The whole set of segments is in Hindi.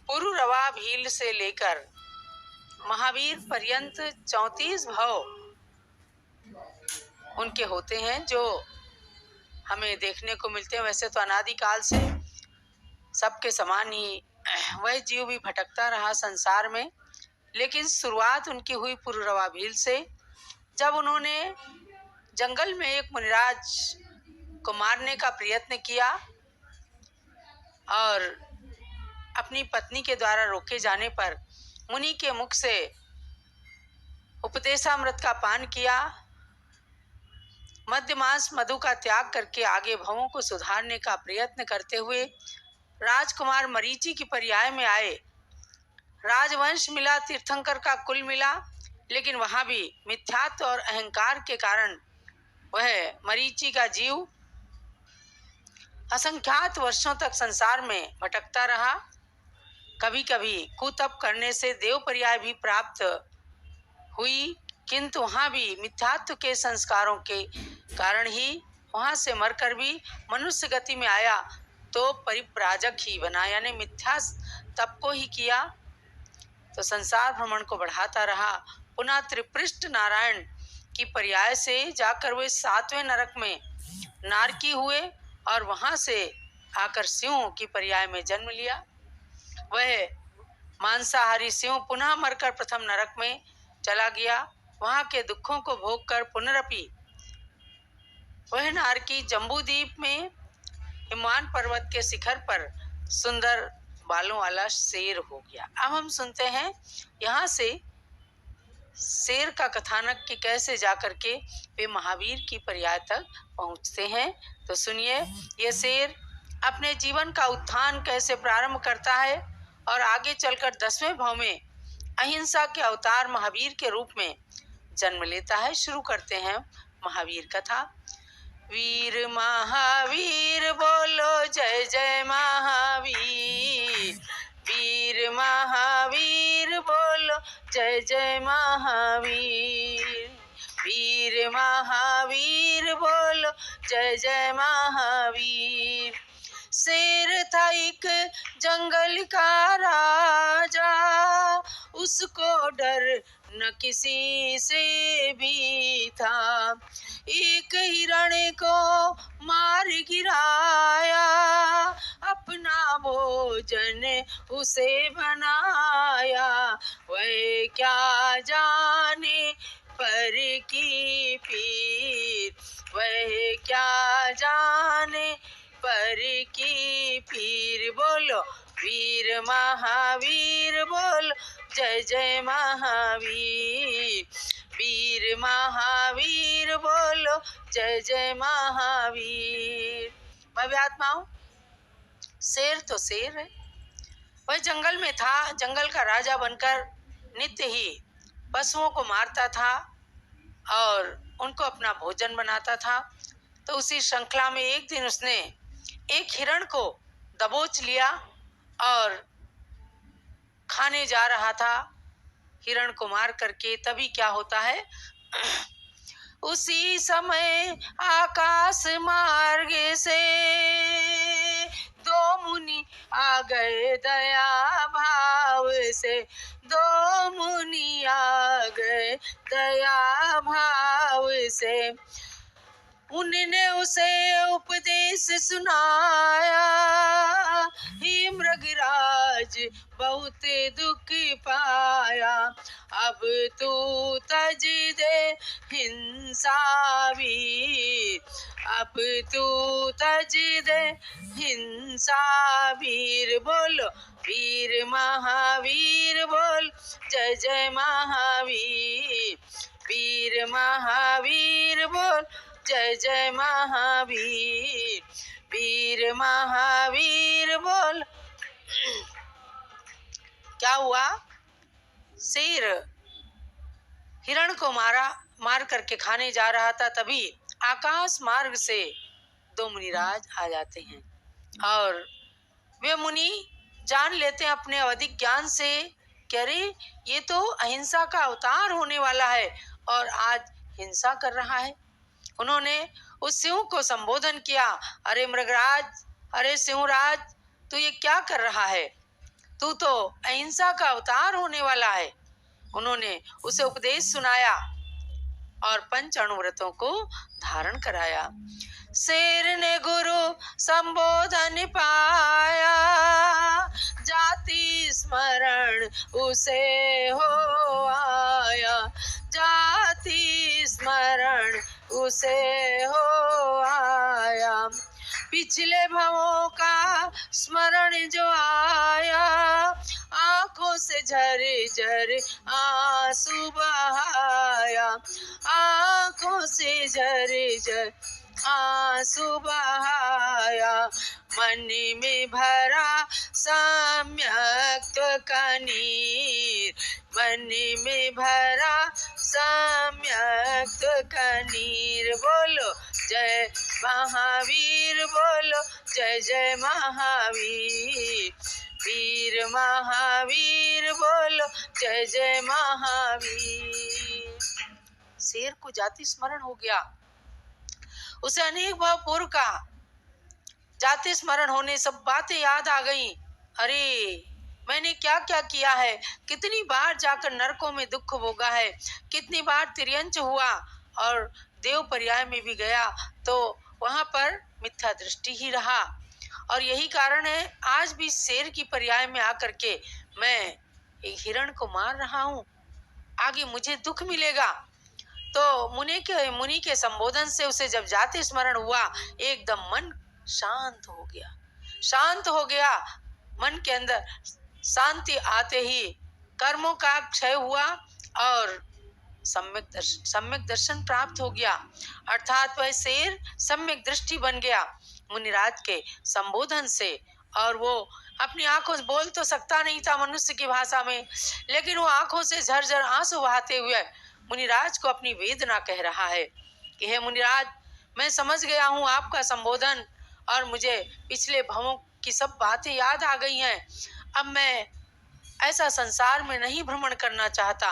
पुरुरवा भील से लेकर महावीर पर्यंत 34 भव उनके होते हैं जो हमें देखने को मिलते हैं। वैसे तो अनादिकाल से सबके समान ही वह जीव भी भटकता रहा संसार में, लेकिन शुरुआत उनकी हुई पुरुरवा भील से, जब उन्होंने जंगल में एक मुनिराज को मारने का प्रयत्न किया और अपनी पत्नी के द्वारा रोके जाने पर मुनि के मुख से उपदेशामृत का पान किया, मद्य मांस मधु का त्याग करके आगे भवों को सुधारने का प्रयत्न करते हुए राजकुमार मरीचि की पर्याय में आए। राजवंश मिला, तीर्थंकर का कुल मिला, लेकिन वहां भी मिथ्यात्व और अहंकार के कारण वह मरीचि का जीव असंख्यात वर्षों तक संसार में भटकता रहा। कभी कभी कुतप करने से देव पर्याय भी प्राप्त हुई, किंतु वहाँ भी मिथ्यात्व के संस्कारों के कारण ही वहाँ से मरकर भी मनुष्य गति में आया तो परिप्राजक ही बना, यानी मिथ्या तप को ही किया तो संसार भ्रमण को बढ़ाता रहा। पुनः त्रिपृष्ठ नारायण की पर्याय से जाकर वे 7वें नरक में नारकी हुए और वहाँ से आकर सिंह की पर्याय में जन्म लिया। वह मांसाहारी सिंह पुनः मरकर प्रथम नरक में चला गया। वहाँ के दुखों को भोग कर पुनरपि वह नारकी जम्बूद्वीप में हिमवान पर्वत के शिखर पर सुंदर बालों वाला शेर हो गया। अब हम सुनते हैं यहाँ से शेर का कथानक कि कैसे जाकर के वे महावीर की पर्याय तक पहुँचते हैं। तो सुनिए, ये शेर अपने जीवन का उत्थान कैसे प्रारंभ करता है और आगे चलकर 10वें भाव में अहिंसा के अवतार महावीर के रूप में जन्म लेता है। शुरू करते हैं महावीर कथा। वीर महावीर बोलो जय जय महावीर, वीर महावीर बोलो जय जय महावीर, वीर महावीर बोलो जय जय महावीर। शेर था एक जंगल का राजा, उसको डर न किसी से भी था। एक हिरण को मार गिराया, अपना भोजन उसे बनाया। वह क्या जाने पर की पीर, वह क्या जाने पर की पीर। बोलो वीर महावीर बोलो जय जय महावीर, वीर महावीर बोलो जय जय महावीर। भव्य आत्माओं, शेर तो शेर है। वह जंगल में था, जंगल का राजा बनकर नित्य ही पशुओं को मारता था और उनको अपना भोजन बनाता था। तो उसी श्रृंखला में एक दिन उसने एक हिरण को दबोच लिया और खाने जा रहा था हिरण को मार करके। तभी क्या होता है, उसी समय आकाश मार्ग से दो मुनि आ गए दया भाव से, दो मुनि आ गए दया भाव से। उनने उसे उपदेश सुनाया, हे मृगराज बहुत दुख पाया। अब तू तज दे हिंसा वीर, अब तू तज दे हिंसा वीर। बोलो वीर महावीर बोल जय जय महावीर, वीर महावीर बोल जय जय महावीर, वीर महावीर बोल। क्या हुआ, शेर हिरण को मार करके खाने जा रहा था। तभी आकाश मार्ग से दो मुनिराज आ जाते हैं और वे मुनि जान लेते हैं अपने अवधिक ज्ञान से कि अरे ये तो अहिंसा का अवतार होने वाला है और आज हिंसा कर रहा है। उन्होंने उस सिंह को संबोधन किया, अरे मृगराज, अरे सिंहराज, तू ये क्या कर रहा है? तू तो अहिंसा का अवतार होने वाला है। उन्होंने उसे उपदेश सुनाया और पंच अणुव्रतों को धारण कराया। शेर ने गुरु संबोधन पाया, जाति स्मरण उसे हो आया, जाति स्मरण उसे हो आया। पिछले भवों का स्मरण जो आया, आंखों से झर आंसू बहाया, आंखों से झर आंसू बहाया। मन में भरा सम्यक कनीर, मन में भरा सम्यक कनीर। बोलो जय महावीर, बोलो जय जय महावीर, वीर महावीर, बोलो जय जय महावीर। शेर को जाति स्मरण हो गया। उसे अनेक भाव पूर्व का जाति स्मरण होने सब बातें याद आ गई। अरे मैंने क्या क्या किया है, कितनी बार जाकर नरकों में दुख भोगा है, कितनी बार तिर्यंच हुआ और देव पर्याय में भी गया तो वहां पर मिथ्या दृष्टि ही रहा। और यही कारण है आज भी शेर की पर्याय में आकर के मैं एक हिरण को मार रहा हूँ, आगे मुझे दुख मिलेगा। तो मुनि के संबोधन से उसे जब जाति स्मरण हुआ, एकदम मन शांत हो गया। शांत हो गया, मन के अंदर शांति आते ही कर्मों का क्षय हुआ और सम्यक दर्शन प्राप्त हो गया। अर्थात वह शेर सम्यक दृष्टि बन गया मुनिराज के संबोधन से। और वो अपनी आंखों से बोल तो सकता नहीं था मनुष्य की भाषा में, लेकिन वो आंखों से झरझर आंसू बहाते हुए मुनिराज को अपनी वेदना कह रहा है कि हे मुनिराज, मैं समझ गया हूँ आपका संबोधन और मुझे पिछले भवों की सब बातें याद आ गई हैं। अब मैं ऐसा संसार में नहीं भ्रमण करना चाहता।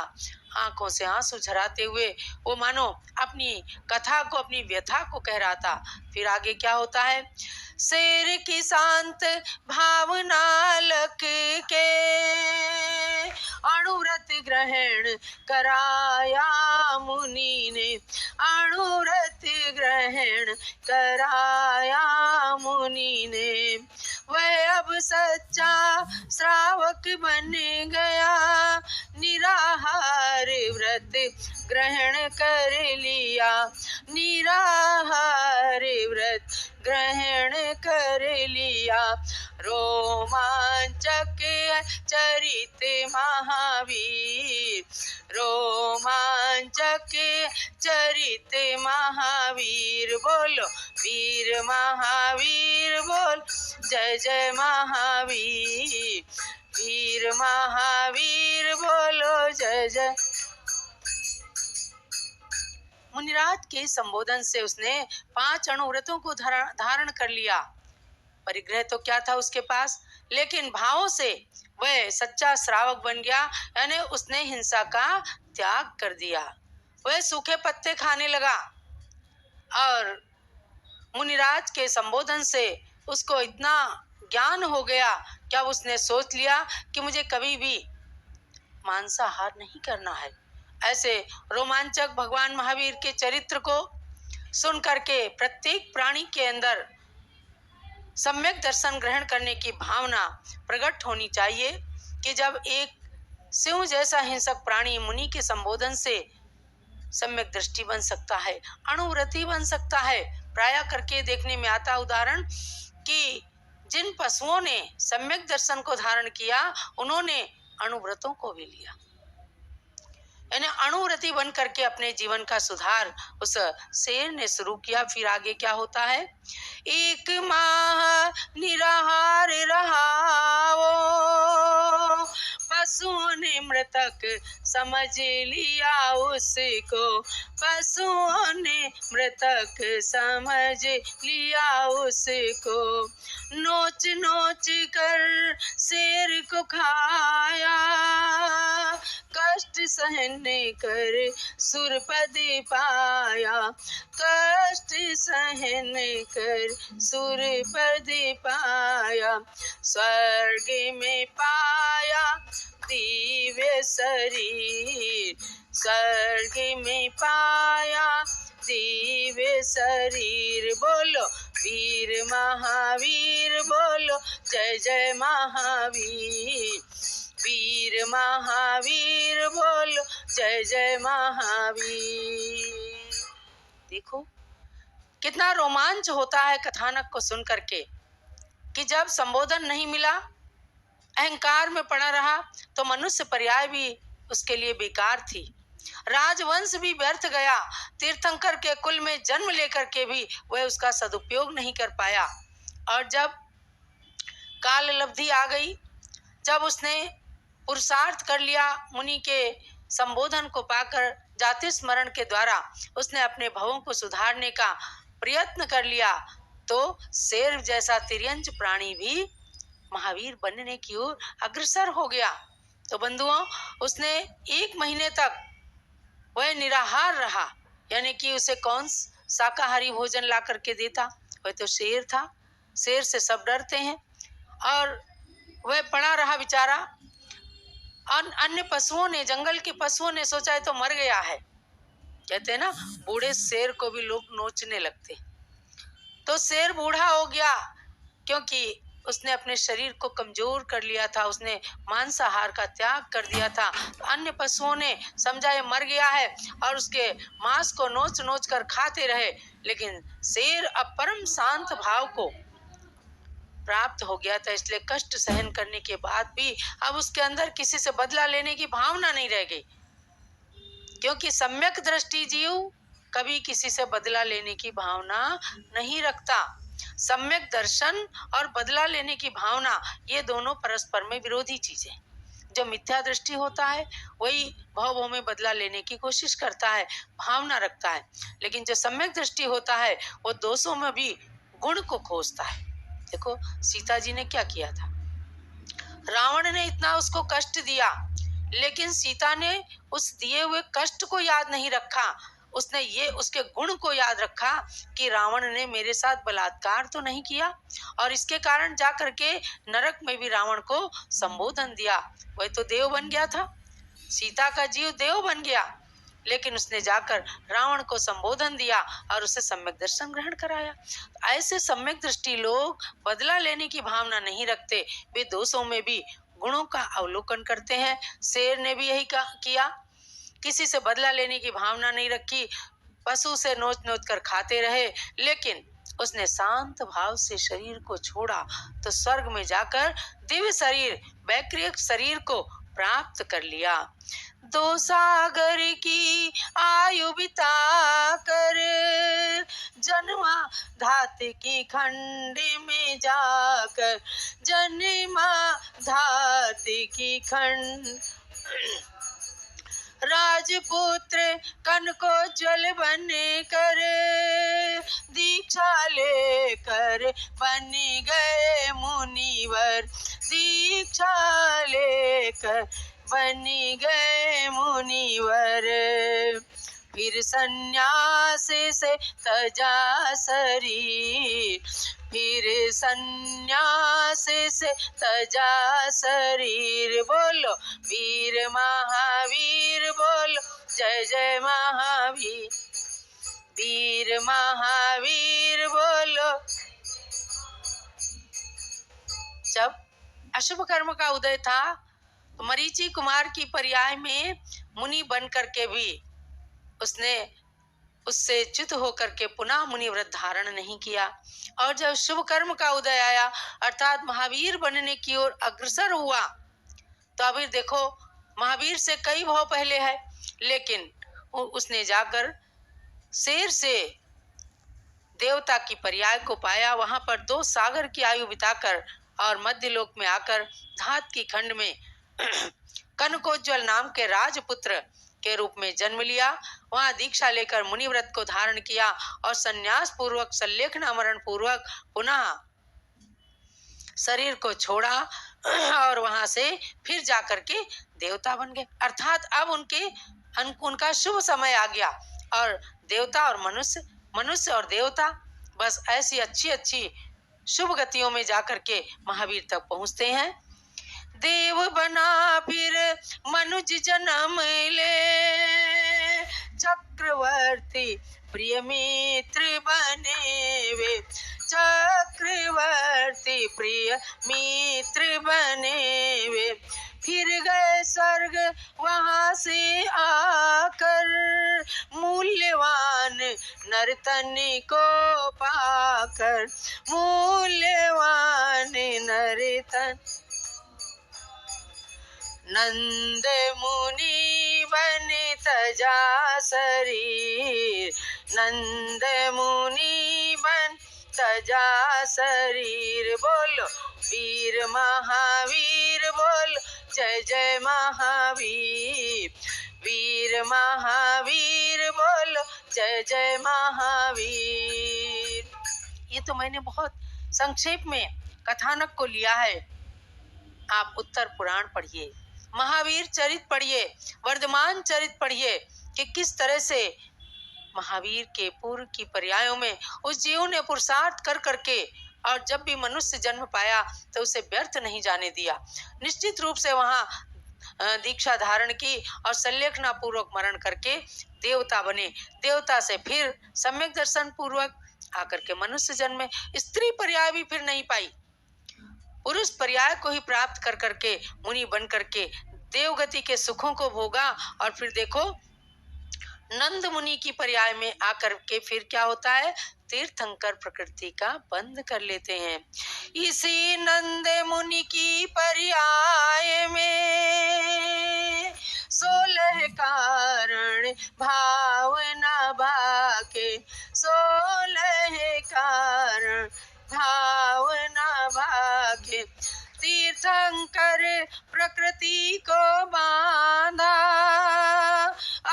आंखों से आंसू झराते हुए वो मानो अपनी कथा को, अपनी व्यथा को कह रहा था। फिर आगे क्या होता है? शेर की शांत भावना लक के, अणुव्रत ग्रहण कराया मुनि ने, अणुव्रत ग्रहण कराया मुनि ने। वह अब सच्चा श्रावक बन गया, निराहार व्रत ग्रहण कर लिया, निराहार व्रत ग्रहण कर लिया। रोमांचक चरित महावीर, रोमांचक चरित महावीर, बोलो वीर महावीर, बोल जय जय महावीर, वीर महावीर, बोलो जय जय। मुनिराज के संबोधन से उसने 5 अणुव्रतों को धारण कर लिया। परिग्रह तो क्या था उसके पास, लेकिन भावों से वह सच्चा श्रावक बन गया, यानी उसने हिंसा का त्याग कर दिया। वह सूखे पत्ते खाने लगा और मुनिराज के संबोधन से उसको इतना ज्ञान हो गया कि अब उसने सोच लिया कि मुझे कभी भी मांसाहार नहीं करना है। ऐसे रोमांचक भगवान महावीर के चरित्र को सुन करके प्रत्येक प्राणी के अंदर सम्यक दर्शन ग्रहण करने की भावना प्रकट होनी चाहिए कि जब एक सिंह जैसा हिंसक प्राणी मुनि के संबोधन से सम्यक दृष्टि बन सकता है, अणुव्रती बन सकता है। प्राय करके देखने में आता उदाहरण कि जिन पशुओं ने सम्यक दर्शन को धारण किया उन्होंने अणुव्रतों को भी लिया, यानी अणुव्रती बन करके अपने जीवन का सुधार उस शेर ने शुरू किया। फिर आगे क्या होता है? 1 माह निराहार रहा वो, पशुओं ने मृतक समझ लिया उसको, पशुओं ने मृतक समझ लिया उसको। नोच नोच कर शेर को खाया, कष्ट सहन कर सुरपद पाया, कष्ट सहन कर सुरपद पाया। स्वर्ग में पाया दिव्य शरीर, स्वर्ग में पाया दिव्य शरीर। बोलो वीर महावीर, बोलो जय जय महावीर। वीर महावीर, बोलो जय जय महावीर। देखो कितना रोमांच होता है कथानक को सुन करके, कि जब संबोधन नहीं मिला, अहंकार में पड़ा रहा, तो मनुष्य पर्याय भी उसके लिए बेकार थी, राजवंश भी व्यर्थ गया, तीर्थंकर के कुल में जन्म लेकर के भी वह उसका सदुपयोग नहीं कर पाया। और जब काल लब्धि आ गई, जब उसने पुरुषार्थ कर लिया, मुनि के संबोधन को पाकर जाति स्मरण के द्वारा उसने अपने भवों को सुधारने का प्रयत्न कर लिया, तो शेर जैसा तिर्यंच प्राणी भी महावीर बनने की ओर अग्रसर हो गया। तो बंधुओं, उसने 1 महीने तक वह निराहार रहा, यानी कि उसे कौन शाकाहारी भोजन ला करके देता, वह तो शेर था, शेर से सब डरते हैं। और वह पड़ा रहा बेचारा। अन्य पशुओं ने, जंगल के पशुओं ने सोचा है तो मर गया है, कहते हैं ना, बूढ़े शेर को भी लोग नोचने लगते। तो शेर बूढ़ा हो गया, क्योंकि उसने अपने शरीर को कमजोर कर लिया था, उसने मांसाहार का त्याग कर दिया था। तो अन्य पशुओं ने समझा ये मर गया है और उसके मांस को नोच नोच कर खाते रहे। लेकिन शेर अब परम शांत भाव को प्राप्त हो गया था, इसलिए कष्ट सहन करने के बाद भी अब उसके अंदर किसी से बदला लेने की भावना नहीं रह गई, क्योंकि सम्यक दृष्टि जीव कभी किसी से बदला लेने की भावना नहीं रखता। सम्यक दर्शन और बदला लेने की भावना, ये दोनों परस्पर में विरोधी चीजें। जो मिथ्या दृष्टि होता है वही भाव में बदला लेने की कोशिश करता है, भावना रखता है। लेकिन जो सम्यक दृष्टि होता है वो दोषों में भी गुण को खोजता है। देखो सीता जी ने क्या किया था, रावण ने इतना उसको कष्ट दिया, लेकिन सीता ने उस दिए हुए कष्ट को याद नहीं रखा, उसने ये उसके गुण को याद रखा कि रावण ने मेरे साथ बलात्कार तो नहीं किया, और इसके कारण जा करके नरक में भी रावण को संबोधन दिया। वह तो देव बन गया था, सीता का जीव देव बन गया, लेकिन उसने जाकर रावण को संबोधन दिया और उसे सम्यक दर्शन ग्रहण कराया। ऐसे सम्यक दृष्टि लोग बदला लेने की भावना नहीं रखते, वे दोषों में भी गुणों का अवलोकन करते हैं। शेर ने भी यही किया, किसी से बदला लेने की भावना नहीं रखी, पशु से नोच नोच कर खाते रहे, लेकिन उसने शांत भाव से शरीर को छोड़ा तो स्वर्ग में जाकर दिव्य शरीर, वैक्रिक शरीर को प्राप्त कर लिया। 2 सागर की आयु बिता कर जन्मा धात की खंड में जाकर, जन्मा धात की खंड, राजपुत्र कनकोज्वल बन कर दीक्षा लेकर बन गए मुनिवर, दीक्षा लेकर बन गए मुनिवर। फिर सन्यास से तजा शरीर, फिर सन्यास से तजा शरीर। बोलो वीर महावीर, बोलो जय जय महावीर। वीर महावीर बोलो। जब अशुभ कर्म का उदय था तो मरीचि कुमार की पर्याय में मुनि बन करके भी उसने उससे च्युत होकर के पुनः मुनि व्रत धारण नहीं किया। और जब शुभ कर्म का उदय आया अर्थात महावीर बनने की ओर अग्रसर हुआ, तो अभी देखो महावीर से कई भाव पहले है, लेकिन उसने जाकर शेर से देवता की पर्याय को पाया। वहां पर 2 सागर की आयु बिताकर और मध्य लोक में आकर धात की खंड में कनकोज्ज्वल नाम के राजपुत्र के रूप में जन्म लिया। वहां दीक्षा लेकर मुनि व्रत को धारण किया और संन्यास पूर्वक संलेखना मरण पूर्वक पुनः शरीर को छोड़ा और वहां से फिर जाकर के देवता बन गए। अर्थात अब उनका शुभ समय आ गया और देवता और मनुष्य और देवता बस ऐसी अच्छी अच्छी शुभ गतियों में जाकर के महावीर तक पहुंचते हैं। देव बना फिर मनुज जन्म ले, चक्रवर्ती प्रिय मित्र बने वे, चक्रवर्ती प्रिय मित्र बने वे। फिर गए स्वर्ग वहां से आकर, मूल्यवान नर्तन को पाकर, मूल्यवान नर्तन। नंद मुनि बन तजा शरीर, नंद मुनि बन तजा शरीर। बोलो वीर महावीर, बोलो जय जय महावीर, वीर महावीर बोलो जय जय महावीर। ये तो मैंने बहुत संक्षेप में कथानक को लिया है। आप उत्तर पुराण पढ़िए, महावीर चरित पढ़िए, वर्धमान चरित पढ़िए कि किस तरह से महावीर के पूर्व की पर्यायों में उस जीव ने पुरुषार्थ कर करके और जब भी मनुष्य जन्म पाया तो उसे व्यर्थ नहीं जाने दिया। निश्चित रूप से वहां दीक्षा धारण की और संलेखना पूर्वक मरण करके देवता बने। देवता से फिर सम्यक दर्शन पूर्वक आकर के मनुष्य जन्मे। स्त्री पर्याय भी फिर नहीं पाई, पुरुष पर्याय को ही प्राप्त कर करके मुनि बन करके देवगति के सुखों को भोगा। और फिर देखो नंद मुनि की पर्याय में आकर के फिर क्या होता है, तीर्थंकर प्रकृति का बंध कर लेते हैं। इसी नंद मुनि की पर्याय में 16 कारण भावना भाके, 16 कारण भावना भाके। तीर्थंकर प्रकृति को बांधा,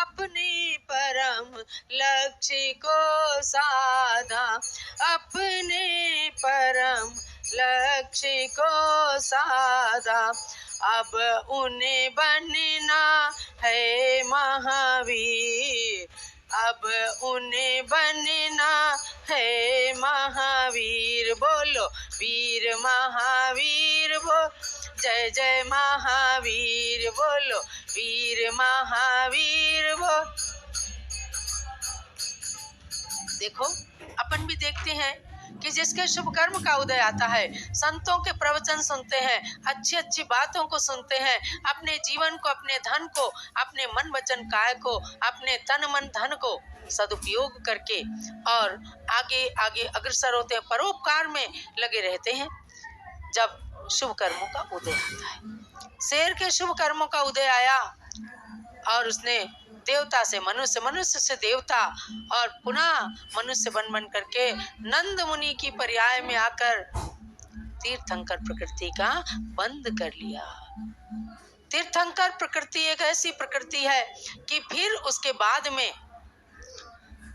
अपने परम लक्ष्य को साधा, अपने परम लक्ष्य को साधा। अब उन्हें बनना है महावीर, अब उन्हें बनना है महावीर। बोलो वीर महावीर बोल जय जय महावीर, बोलो वीर महावीर बोल। देखो अपन भी देखते हैं कि जिसके शुभ कर्म का उदय आता है, संतों के प्रवचन सुनते हैं, अच्छी अच्छी बातों को सुनते हैं, अपने जीवन को, अपने धन को, अपने मन वचन काय को, अपने तन मन धन को सदुपयोग करके और आगे आगे अग्रसर होते हैं, परोपकार में लगे रहते हैं। जब शुभ कर्मों का उदय आता है, शेर के शुभ कर्मों का उदय आया और उसने देवता से मनुष्य, मनुष्य से देवता और पुनः मनुष्य बन करके नंद मुनि की पर्याय में आकर तीर्थंकर प्रकृति का बंध कर लिया। तीर्थंकर प्रकृति एक ऐसी प्रकृति है कि फिर उसके बाद में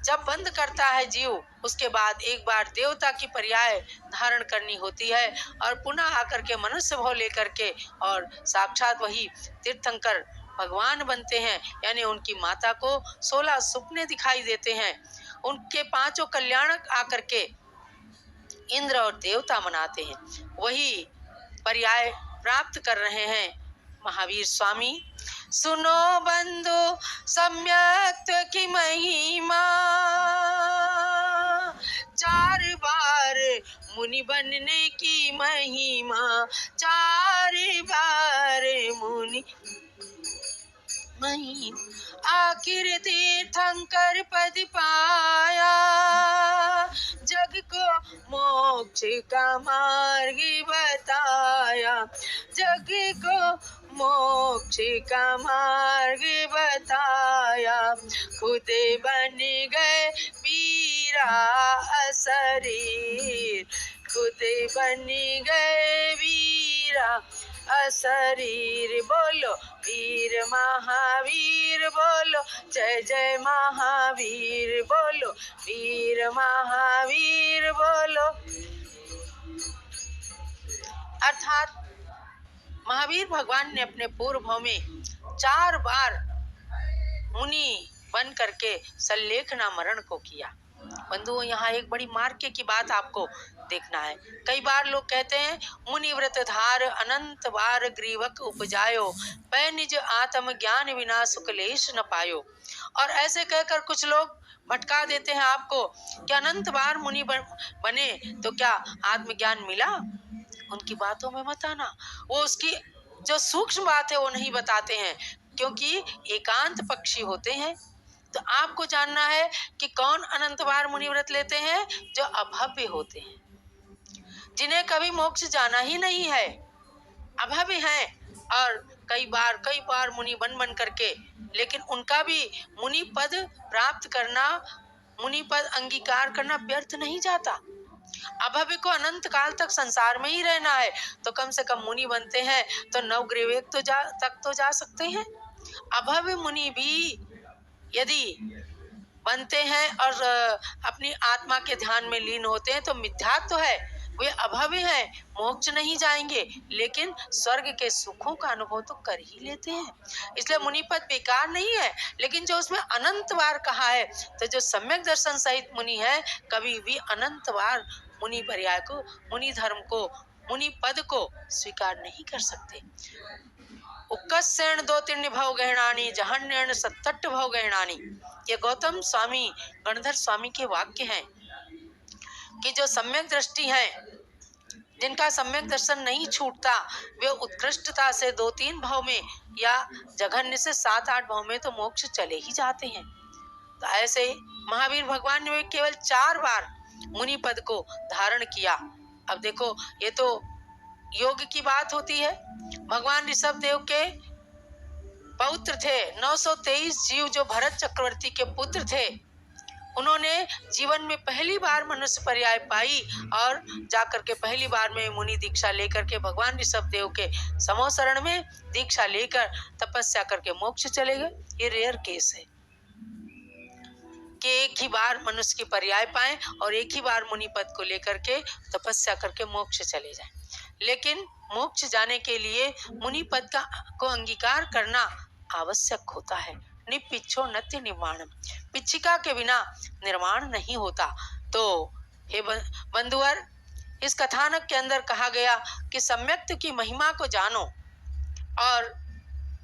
जब बंद करता है जीव, उसके बाद एक बार देवता की पर्याय धारण करनी होती है और पुनः आकर के मनुष्य भाव लेकर के और साक्षात वही तीर्थंकर भगवान बनते हैं। यानी उनकी माता को 16 सपने दिखाई देते हैं, उनके 5 कल्याणक आकर के इंद्र और देवता मनाते हैं। वही पर्याय प्राप्त कर रहे हैं महावीर स्वामी। सुनो बंधु सम्यक की महिमा, 4 बार मुनि बनने की महिमा, 4 बार मुनि आखिर तीर्थंकर पद पाया, जग को मोक्ष का मार्ग बताया, जग को मोक्ष का मार्ग बताया। खुद बन गए वीरा शरीर, खुद बन गए वीरा अशरीर बोलो वीर महावीर बोलो जय जय महावीर बोलो वीर महावीर बोलो। अर्थात महावीर भगवान ने अपने पूर्व भाव में 4 बार मुनि बन करके सल्लेखना मरण को किया। बंधुओं, यहाँ एक बड़ी मार्के की बात आपको देखना है। कई बार लोग कहते हैं मुनि व्रत धार अनंत बार ग्रीवक उपजायो पै निज आत्म ज्ञान बिना सुख लेश न पायो। और ऐसे कहकर कुछ लोग भटका देते हैं आपको कि अनंत बार मुनि बने तो क्या आत्मज्ञान मिला। उनकी बातों में मत आना। वो उसकी जो सूक्ष्म बात है वो नहीं बताते हैं, क्योंकि एकांत पक्षी होते हैं। तो आपको जानना है कि कौन अनंत बार मुनि व्रत लेते हैं, जो अभव्य होते हैं, जिन्हें कभी मोक्ष जाना ही नहीं है, अभव्य हैं। और कई बार मुनि बन करके, लेकिन उनका भी मुनि पद प्राप्त करना, मुनि पद अंगीकार करना व्यर्थ नहीं जाता। अभव्य को अनंत काल तक संसार में ही रहना है, तो कम से कम मुनि बनते हैं तो नवग्रीवेक तक तो जा सकते हैं। अभव्य मुनि भी यदि बनते हैं और अपनी आत्मा के ध्यान में लीन होते हैं तो मिथ्यात्व तो है, वे अभव्य हैं, मोक्ष नहीं जाएंगे, लेकिन स्वर्ग के सुखों का अनुभव तो कर ही लेते हैं। इसलिए मुनि पद बेकार नहीं है, लेकिन जो उसमें अनंत बार कहा है, तो जो सम्यक दर्शन सहित मुनि है कभी भी अनंत बार मुनि पर्याय को, मुनि धर्म को, मुनि पद को स्वीकार नहीं कर सकते। उक्कसेण 2-3 भव गहणानी जहन्यण 67 भव गहणानी। ये गौतम स्वामी गणधर स्वामी के वाक्य हैं कि जो सम्यक दृष्टि है, जिनका सम्यक दर्शन नहीं छूटता, वे उत्कृष्टता से 2-3 भाव में या जघन्य से 7-8 भाव में तो मोक्ष चले ही जाते हैं। तो ऐसे महावीर भगवान ने केवल 4 बार मुनि पद को धारण किया। अब देखो, ये तो योग की बात होती है। भगवान ऋषभ देव के पौत्र थे, 923 जीव जो भरत चक्रवर्ती के पुत्र थे, उन्होंने जीवन में पहली बार मनुष्य पर्याय पाई और जाकर के पहली बार में मुनि दीक्षा लेकर के भगवान ऋषभ देव के समोसरण में दीक्षा लेकर तपस्या करके मोक्ष चले गए। ये रेयर केस है कि एक ही बार मनुष्य की पर्याय पाएं और एक ही बार मुनि पद को लेकर के तपस्या करके मोक्ष चले जाएं। लेकिन मोक्ष जाने के लिए मुनि पद को अंगीकार करना आवश्यक होता है। निपिच्छो नत्य निर्माणम, पिच्छिका के बिना निर्माण नहीं होता। तो हे बंधुवर, इस कथानक के अंदर कहा गया कि सम्यक्त की महिमा को जानो, और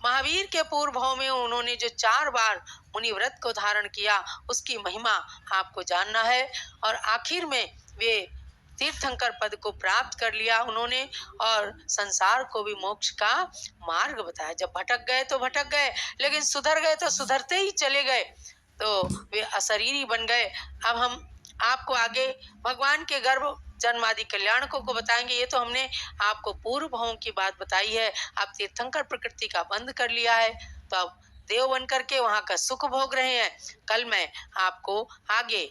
महावीर के पूर्व भाव में उन्होंने जो 4 बार मुनि व्रत को धारण किया, उसकी महिमा आपको जानना है। और आखिर में वे तीर्थंकर पद को प्राप्त कर लिया उन्होंने, और संसार को भी मोक्ष का मार्ग बताया। जब भटक गए तो भटक गए, लेकिन सुधर गए तो सुधरते ही चले गए, तो वे अशरीरी बन गए। अब हम आपको आगे भगवान के गर्भ जन्मादि कल्याणकों को बताएंगे। ये तो हमने आपको पूर्व भावों की बात बताई है। आप तीर्थंकर प्रकृति का बंद कर लिया है, तो अब देव बन करके वहाँ का सुख भोग रहे हैं। कल मैं आपको आगे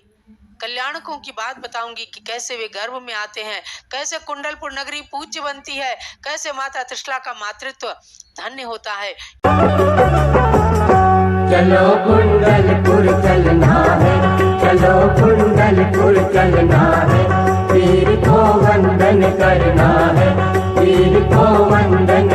कल्याणकों की बात बताऊंगी कि कैसे वे गर्भ में आते हैं, कैसे कुंडलपुर नगरी पूज्य बनती है, कैसे माता त्रिशला का मातृत्व धन्य होता है। चलो कुंडलपुर चलना है, चलो कुंडलपुर चलना है, पीर को वंदन करना है, पीर को वंदन